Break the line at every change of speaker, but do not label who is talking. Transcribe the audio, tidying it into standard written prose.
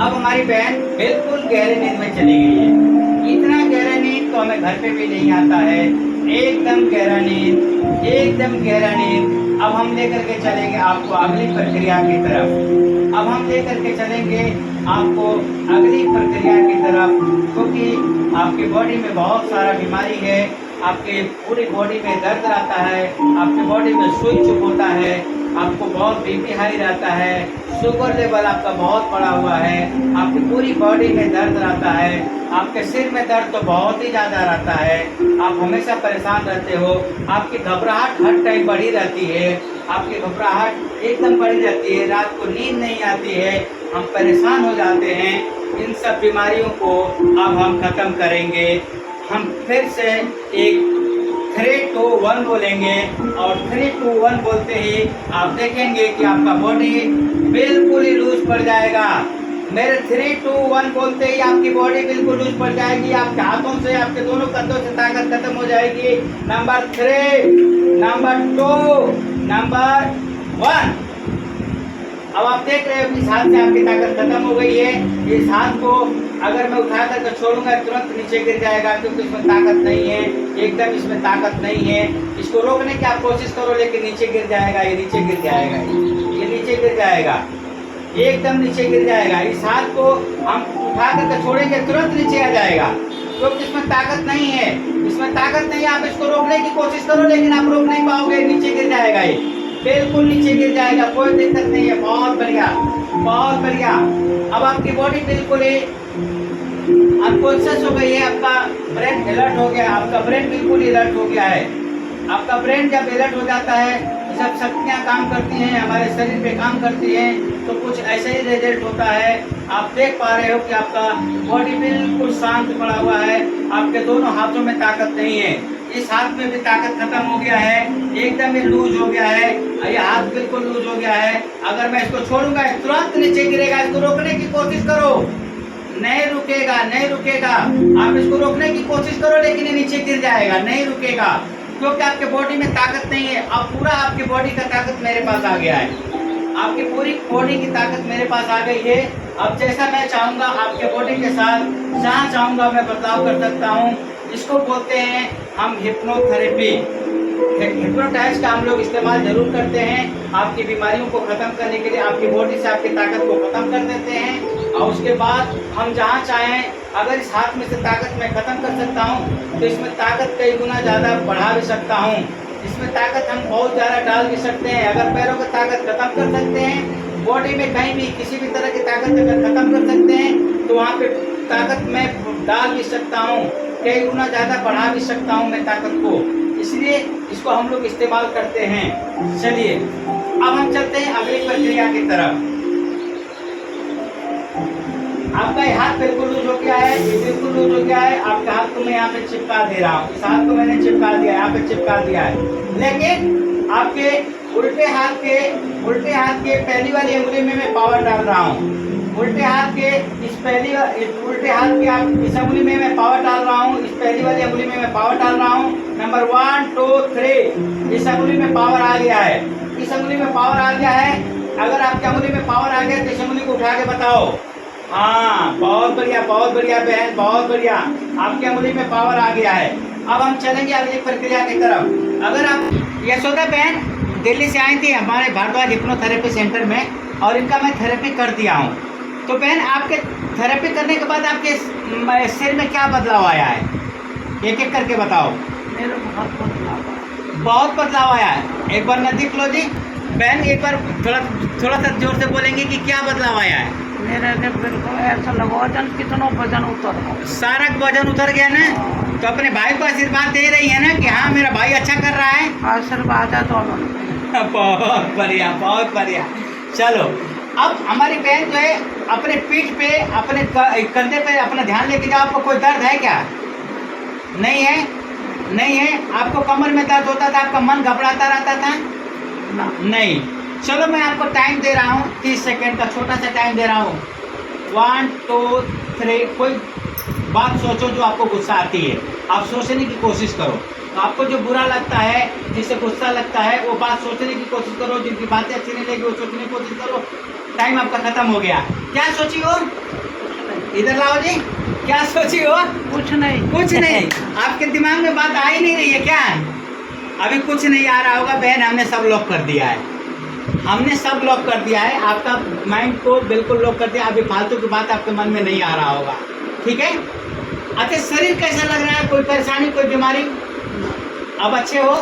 अब हमारी बहन बिल्कुल गहरे नींद में चली गई है। इतना गहरा नींद तो हमें घर पे भी नहीं आता है। एकदम गहरा नींद, एकदम गहरा नींद। अब हम लेकर के चलेंगे आपको अगली प्रक्रिया की तरफ। अब हम लेकर के चलेंगे आपको अगली प्रक्रिया की तरफ, क्योंकि आपकी बॉडी में बहुत सारा बीमारी है। आपके पूरी बॉडी में दर्द रहता है, आपकी बॉडी में सुई चुप होता है, आपको बहुत बीपी हाई रहता है, शुगर लेवल आपका बहुत बढ़ा हुआ है, आपकी पूरी बॉडी में दर्द रहता है, आपके सिर में दर्द तो बहुत ही ज़्यादा रहता है, आप हमेशा परेशान रहते हो, आपकी घबराहट हर टाइम बढ़ी रहती है, आपकी घबराहट एकदम बढ़ी रहती है, रात को नींद नहीं आती है, हम परेशान हो जाते हैं। इन सब बीमारियों को अब हम ख़त्म करेंगे। हम फिर से एक 3, 2, 1 बोलेंगे और 3, 2, 1 बोलते ही आप देखेंगे कि आपका बॉडी बिल्कुल ही लूज पड़ जाएगा। मेरे 3, 2, 1 बोलते ही आपकी बॉडी बिल्कुल लूज पड़ जाएगी। आपके हाथों से, आपके दोनों कंधों से ताकत खत्म हो जाएगी। Number 3, number 2, number 1। अब आप देख रहे हो कि इस हाथ से आपकी ताकत खत्म हो गई है। इस हाथ को अगर मैं उठा कर छोड़ूंगा तुरंत नीचे गिर जाएगा, क्योंकि इसमें ताकत नहीं है, एकदम इसमें ताकत नहीं है। इसको रोकने की आप कोशिश करो लेकिन नीचे गिर जाएगा, ये नीचे गिर जाएगा, ये नीचे गिर जाएगा, एकदम नीचे गिर जाएगा। इस हाथ को हम उठा कर छोड़ेंगे तुरंत नीचे आ जाएगा, क्योंकि इसमें ताकत नहीं है, इसमें ताकत नहीं है। आप इसको रोकने की कोशिश करो लेकिन आप रोक नहीं पाओगे, नीचे गिर जाएगा, ये बिल्कुल नीचे गिर जाएगा, कोई दिक्कत नहीं है। बहुत बढ़िया, बहुत बढ़िया। अब आपकी बॉडी बिल्कुल ही अनकॉन्शियस हो गई है, आपका ब्रेन अलर्ट हो गया, आपका ब्रेन बिल्कुल अलर्ट हो गया है। आपका ब्रेन जब अलर्ट हो जाता है, जब शक्तियाँ काम करती हैं, हमारे शरीर पे काम करती हैं, तो कुछ ऐसे ही रिजल्ट होता है। आप देख पा रहे हो कि आपका बॉडी बिल्कुल शांत पड़ा हुआ है, आपके दोनों हाथों में ताकत नहीं है, इस हाथ में भी ताकत खत्म हो गया है, एकदम ही लूज हो गया है, ये हाथ बिल्कुल लूज हो गया है। अगर मैं इसको छोड़ूंगा तुरंत नीचे गिरेगा। इसको रोकने की कोशिश करो, नहीं रुकेगा, नहीं रुकेगा। आप इसको रोकने की कोशिश करो लेकिन ये नीचे गिर जाएगा, नहीं रुकेगा, क्योंकि आपके बॉडी में ताकत नहीं है। अब पूरा आपकी बॉडी का ताकत मेरे पास आ गया है, आपकी पूरी बॉडी की ताकत मेरे पास आ गई है। अब जैसा मैं चाहूँगा आपके बॉडी के साथ जहाँ चाहूँगा मैं बदलाव कर सकता हूँ। इसको बोलते हैं हम हिप्नोथेरेपी। हिप्नोटाइज का हम लोग इस्तेमाल जरूर करते हैं आपकी बीमारियों को ख़त्म करने के लिए। आपकी बॉडी से आपकी ताकत को ख़त्म कर देते हैं और उसके बाद हम जहाँ चाहें, अगर इस हाथ में से ताकत मैं ख़त्म कर सकता हूँ तो इसमें ताकत कई गुना ज़्यादा बढ़ा भी सकता हूँ। इसमें ताकत हम बहुत ज़्यादा डाल भी सकते हैं। अगर पैरों की ताकत खत्म कर सकते हैं, बॉडी में कहीं भी किसी भी तरह की ताकत अगर खत्म कर सकते हैं तो वहाँ पे ताकत मैं डाल भी सकता हूँ, कई गुना ज़्यादा बढ़ा भी सकता हूँ मैं ताकत को, इसलिए इसको हम लोग इस्तेमाल करते हैं। चलिए अब हम चलते हैं अगली प्रक्रिया की तरफ। आपका ये हाथ बिल्कुल लूज हो गया है, ये बिल्कुल लूज हो गया है। आपके हाथ को मैं यहाँ पे चिपका दे रहा हूँ, इस हाथ को मैंने चिपका दिया, यहाँ पे चिपका दिया है, लेकिन आपके उल्टे हाथ के पहली वाली अंगुली में मैं पावर डाल रहा हूँ। उल्टे हाथ के उल्टे हाथ के आप इस अंगुली में मैं पावर डाल रहा हूँ, इस पहली वाली अंगुली में मैं पावर डाल रहा हूँ। नंबर 1, 2, 3 इस अंगुली में पावर आ गया है, इस अंगुली में पावर आ गया है। अगर आपकी अंगुली में पावर आ गया तो इस अंगुली को उठा के बताओ। हाँ, बहुत बढ़िया, बहुत बढ़िया बहन, बहुत बढ़िया, आपकी अंगुली में पावर आ गया है। अब हम चलेंगे अगली प्रक्रिया की तरफ। अगर आप यशोदा बहन दिल्ली से आई थी हमारे भारद्वाज हिप्नोथेरेपी सेंटर में और इनका मैं थेरेपी कर दिया हूँ, तो बहन आपके थेरेपी करने के बाद आपके सिर में क्या बदलाव आया है, एक एक करके बताओ।
मेरे
बहुत बदलाव आया है। एक बार नजदीक लो जी बहन, एक बार थोड़ा सा जोर से बोलेंगे कि क्या बदलाव आया है।
मेरे ने बिल्कुल ऐसा लगा वजन, कितना वजन उतर गया,
सारा वजन उतर गया ना। तो अपने भाई को आशीर्वाद दे रही है ना कि हाँ मेरा भाई अच्छा कर रहा है।
आशीर्वाद है तो
बहुत बढ़िया, बहुत बढ़िया। चलो अब हमारी बहन जो है अपने पीठ पे, अपने कंधे पे अपना ध्यान लेके जाओ। आपको कोई दर्द है क्या? नहीं है, नहीं है। आपको कमर में दर्द होता था, आपका मन घबराता रहता था? नहीं। चलो मैं आपको टाइम दे रहा हूँ, 30 सेकेंड का छोटा सा टाइम दे रहा हूँ। 1, 2, 3 कोई बात सोचो जो आपको गुस्सा आती है, आप सोचने की कोशिश करो। तो आपको जो बुरा लगता है, जिससे गुस्सा लगता है, वो बात सोचने की कोशिश करो। जिनकी बातें अच्छी नहीं लगी वो सोचने की कोशिश करो। टाइम आपका खत्म हो गया। क्या सोची हो? इधर लाओ जी। क्या सोची हो?
कुछ नहीं।
कुछ नहीं। आपके दिमाग में बात आ ही नहीं रही है क्या? अभी कुछ नहीं आ रहा होगा बहन, हमने सब लॉक कर दिया है। हमने सब लॉक कर दिया है, आपका माइंड को बिल्कुल लॉक कर दिया। अभी फालतू की बात आपके मन में नहीं आ रहा होगा, ठीक है? अच्छा, शरीर कैसा लग रहा है? कोई परेशानी, कोई बीमारी? अब अच्छे हो?